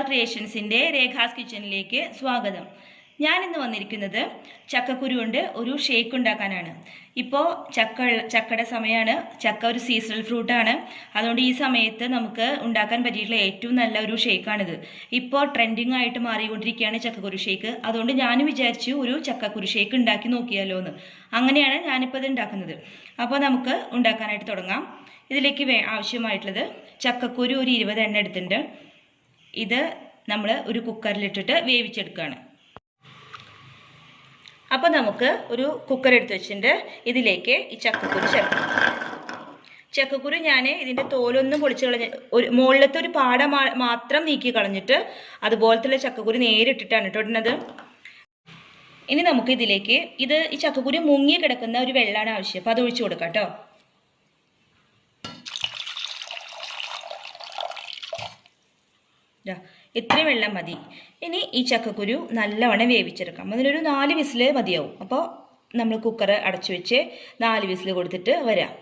ക്രിയേഷൻസിൻ്റെ രേഖാസ് കിച്ചണിലേക്ക് സ്വാഗതം. ഞാനിന്ന് വന്നിരിക്കുന്നത് ചക്കക്കുരു കൊണ്ട് ഒരു ഷേക്ക് ഉണ്ടാക്കാനാണ്. ഇപ്പോൾ ചക്കയുടെ സമയമാണ്. ചക്ക ഒരു സീസണൽ ഫ്രൂട്ടാണ്. അതുകൊണ്ട് ഈ സമയത്ത് നമുക്ക് ഉണ്ടാക്കാൻ പറ്റിയിട്ടുള്ള ഏറ്റവും നല്ല ഒരു ഷേക്കാണിത്. ഇപ്പോൾ ട്രെൻഡിങ് ആയിട്ട് മാറിക്കൊണ്ടിരിക്കുകയാണ് ചക്കക്കുരു ഷേക്ക്. അതുകൊണ്ട് ഞാനും വിചാരിച്ചു ഒരു ചക്കക്കുരു ഷേക്ക് ഉണ്ടാക്കി നോക്കിയാലോ എന്ന്. അങ്ങനെയാണ് ഞാനിപ്പോൾ ഇത് ഉണ്ടാക്കുന്നത്. അപ്പോൾ നമുക്ക് ഉണ്ടാക്കാനായിട്ട് തുടങ്ങാം. ഇതിലേക്ക് ആവശ്യമായിട്ടുള്ളത് ചക്കക്കുരു ഒരു 20 എണ്ണ എടുത്തിട്ടുണ്ട്. ഇത് നമ്മൾ ഒരു കുക്കറിലിട്ടിട്ട് വേവിച്ചെടുക്കുകയാണ്. അപ്പോൾ നമുക്ക് ഒരു കുക്കർ എടുത്ത് വെച്ചിട്ടുണ്ട്. ഇതിലേക്ക് ഈ ചക്കക്കുരു ചേർക്കാം. ചക്കക്കുരു ഞാൻ ഇതിൻ്റെ തോലൊന്നും പൊളിച്ച് കളഞ്ഞ് മുകളിലത്തെ ഒരു പാട മാത്രം നീക്കി കളഞ്ഞിട്ട് അതുപോലത്തെ ചക്കക്കുരു നേരിട്ടിട്ടാണ് ഇടുന്നത്. ഇനി നമുക്ക് ഇതിലേക്ക് ഈ ചക്കക്കുരു മുങ്ങി കിടക്കുന്ന ഒരു വെള്ളമാണ് ആവശ്യം. അപ്പോൾ അത് ഒഴിച്ചു കൊടുക്കാം കേട്ടോ. ഇത്രയും വെള്ളം മതി. ഇനി ഈ ചക്കക്കുരു നല്ലവണ്ണം വേവിച്ചെടുക്കാം. അതിനൊരു 4 വിസിൽ മതിയാവും. അപ്പോൾ നമ്മൾ കുക്കർ അടച്ചു വെച്ച് 4 വിസിൽ കൊടുത്തിട്ട് വരാം.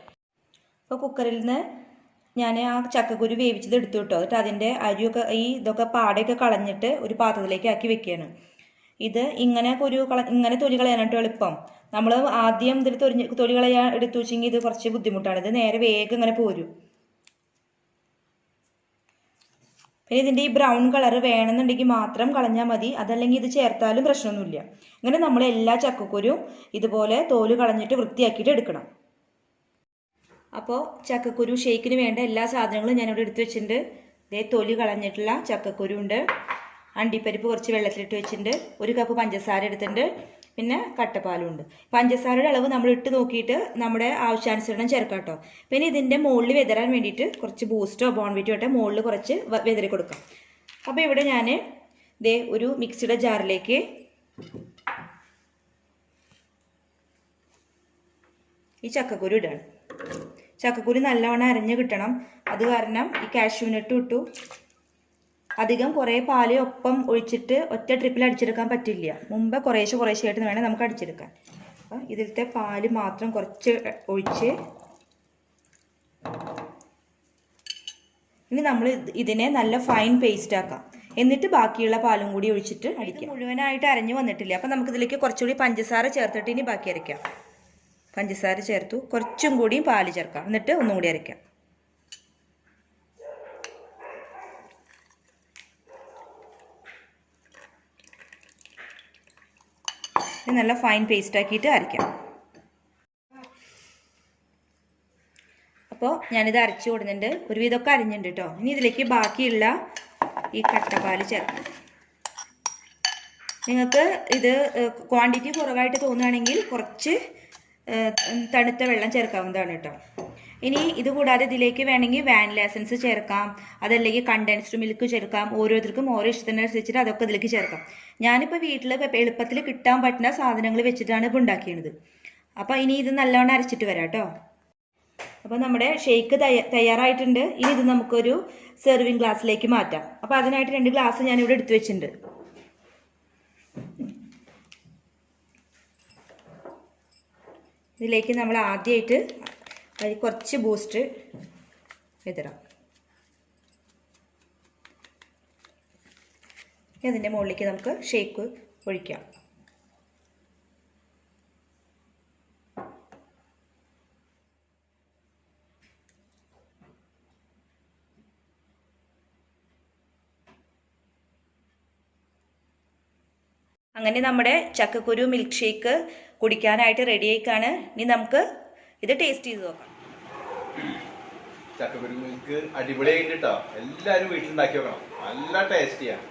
അപ്പോൾ കുക്കറിൽ നിന്ന് ഞാൻ ആ ചക്കക്കുരു വേവിച്ചത് എടുത്തു കിട്ടോ. എന്നിട്ട് അതിൻ്റെ അരിയൊക്കെ ഇതൊക്കെ പാടയൊക്കെ കളഞ്ഞിട്ട് ഒരു പാത്രത്തിലേക്ക് ആക്കി വെക്കുകയാണ്. ഇത് ഇങ്ങനെ തൊലി കളയാനായിട്ട് എളുപ്പം. നമ്മൾ ആദ്യം ഇതിൽ തൊലി കളയാൻ എടുത്തു വെച്ചെങ്കിൽ ഇത് കുറച്ച് ബുദ്ധിമുട്ടാണ്. ഇത് നേരെ വേഗം ഇങ്ങനെ പോരും. പിന്നെ ഇതിൻ്റെ ഈ ബ്രൗൺ കളർ വേണമെന്നുണ്ടെങ്കിൽ മാത്രം കളഞ്ഞാൽ മതി. അതല്ലെങ്കിൽ ഇത് ചേർത്താലും പ്രശ്നമൊന്നുമില്ല. അങ്ങനെ നമ്മൾ എല്ലാ ചക്കക്കുരും ഇതുപോലെ തോല് കളഞ്ഞിട്ട് വൃത്തിയാക്കിയിട്ട് എടുക്കണം. അപ്പോൾ ചക്കക്കുരു ഷേക്കിന് വേണ്ട എല്ലാ സാധനങ്ങളും ഞാനിവിടെ എടുത്ത് വെച്ചിട്ടുണ്ട്. ഇതേ തൊലി കളഞ്ഞിട്ടുള്ള ചക്കക്കുരു ഉണ്ട്. അണ്ടിപ്പരിപ്പ് കുറച്ച് വെള്ളത്തിലിട്ട് വെച്ചിട്ടുണ്ട്. 1 കപ്പ് പഞ്ചസാര എടുത്തിട്ടുണ്ട്. പിന്നെ കട്ടപ്പാലും ഉണ്ട്. പഞ്ചസാരയുടെ അളവ് നമ്മൾ ഇട്ട് നോക്കിയിട്ട് നമ്മുടെ ആവശ്യാനുസരണം ചേർക്കാം കേട്ടോ. പിന്നെ ഇതിൻ്റെ മുകളിൽ വെതറാൻ വേണ്ടിയിട്ട് കുറച്ച് ബൂസ്റ്റോ ബോൺവിറ്റോ ഇട്ട് മുകളിൽ കുറച്ച് വെതറി കൊടുക്കാം. അപ്പോൾ ഇവിടെ ഞാൻ ഒരു മിക്സിയുടെ ജാറിലേക്ക് ഈ ചക്കക്കുരു ഇടാണ്. ചക്കക്കുരു നല്ലവണ്ണം അരഞ്ഞ് കിട്ടണം. അത് കാരണം ഈ കാഷ്യൂ നട്ട് ഇട്ടു. അധികം കുറേ പാല് ഒപ്പം ഒഴിച്ചിട്ട് ഒറ്റ ട്രിപ്പിൽ അടിച്ചെടുക്കാൻ പറ്റില്ല. മുമ്പ് കുറേശ്ശെയായിട്ട് വേണം നമുക്ക് അടിച്ചെടുക്കാൻ. അപ്പം ഇതിലത്തെ പാല് മാത്രം കുറച്ച് ഒഴിച്ച് ഇനി നമ്മൾ ഇതിനെ നല്ല ഫൈൻ പേസ്റ്റ് ആക്കാം. എന്നിട്ട് ബാക്കിയുള്ള പാലും കൂടി ഒഴിച്ചിട്ട് അടിക്കാം. മുഴുവനായിട്ട് അരഞ്ഞു വന്നിട്ടില്ല. അപ്പം നമുക്കിതിലേക്ക് കുറച്ചുകൂടി പഞ്ചസാര ചേർത്തിട്ട് ഇനി ബാക്കി അരയ്ക്കാം. പഞ്ചസാര ചേർത്തു. കുറച്ചും കൂടി പാല് ചേർക്കാം. എന്നിട്ട് ഒന്നും കൂടി അരയ്ക്കാം. നല്ല ഫൈൻ പേസ്റ്റ് ആക്കിയിട്ട് അരയ്ക്കാം. അപ്പോൾ ഞാനിത് അരച്ചു കൊടുക്കുന്നുണ്ട്. ഒരുവിധമൊക്കെ അരിഞ്ഞിട്ടുണ്ട് കേട്ടോ. ഇനി ഇതിലേക്ക് ബാക്കിയുള്ള ഈ കട്ടപ്പാൽ ചേർക്കാം. നിങ്ങൾക്ക് ഇത് ക്വാണ്ടിറ്റി കുറവായിട്ട് തോന്നുകയാണെങ്കിൽ കുറച്ച് തണുത്ത വെള്ളം ചേർക്കാവുന്നതാണ് കേട്ടോ. ഇനി ഇതുകൂടാതെ ഇതിലേക്ക് വേണമെങ്കിൽ വാനില എസൻസ് ചേർക്കാം. അതല്ലെങ്കിൽ കണ്ടൻസ്ഡ് മിൽക്ക് ചേർക്കാം. ഓരോരുത്തർക്കും ഓരോ ഇഷ്ടത്തിനനുസരിച്ചിട്ട് അതൊക്കെ ഇതിലേക്ക് ചേർക്കാം. ഞാനിപ്പോൾ വീട്ടിൽ എളുപ്പത്തിൽ കിട്ടാൻ പറ്റുന്ന സാധനങ്ങൾ വെച്ചിട്ടാണ് ഇപ്പോൾ ഉണ്ടാക്കിയത്. അപ്പോൾ ഇനി ഇത് നല്ലവണ്ണം അരച്ചിട്ട് വരാം കേട്ടോ. അപ്പോൾ നമ്മുടെ ഷേക്ക് തയ്യാറായിട്ടുണ്ട്. ഇനി ഇത് നമുക്കൊരു സെർവിങ് ഗ്ലാസ്സിലേക്ക് മാറ്റാം. അപ്പോൾ അതിനായിട്ട് 2 ഗ്ലാസ് ഞാനിവിടെ എടുത്തു വെച്ചിട്ടുണ്ട്. ഇതിലേക്ക് നമ്മൾ ആദ്യമായിട്ട് കുറച്ച് ബൂസ്റ്റ് വിതറാം. അതിൻ്റെ മുകളിലേക്ക് നമുക്ക് ഷേക്ക് ഒഴിക്കാം. അങ്ങനെ നമ്മുടെ ചക്കക്കുരു മിൽക്ക് ഷേക്ക് കുടിക്കാനായിട്ട് റെഡി ആയിക്കാണ്. ഇനി നമുക്ക് ഇത് ടേസ്റ്റ് ചെയ്ത് നോക്കാം. ചക്കക്കുരു മിൽക്ക് അടിപൊളിയായിട്ട് കേട്ടോ. എല്ലാവരും വീട്ടിലുണ്ടാക്കി നോക്കണം. നല്ല ടേസ്റ്റിയാണ്.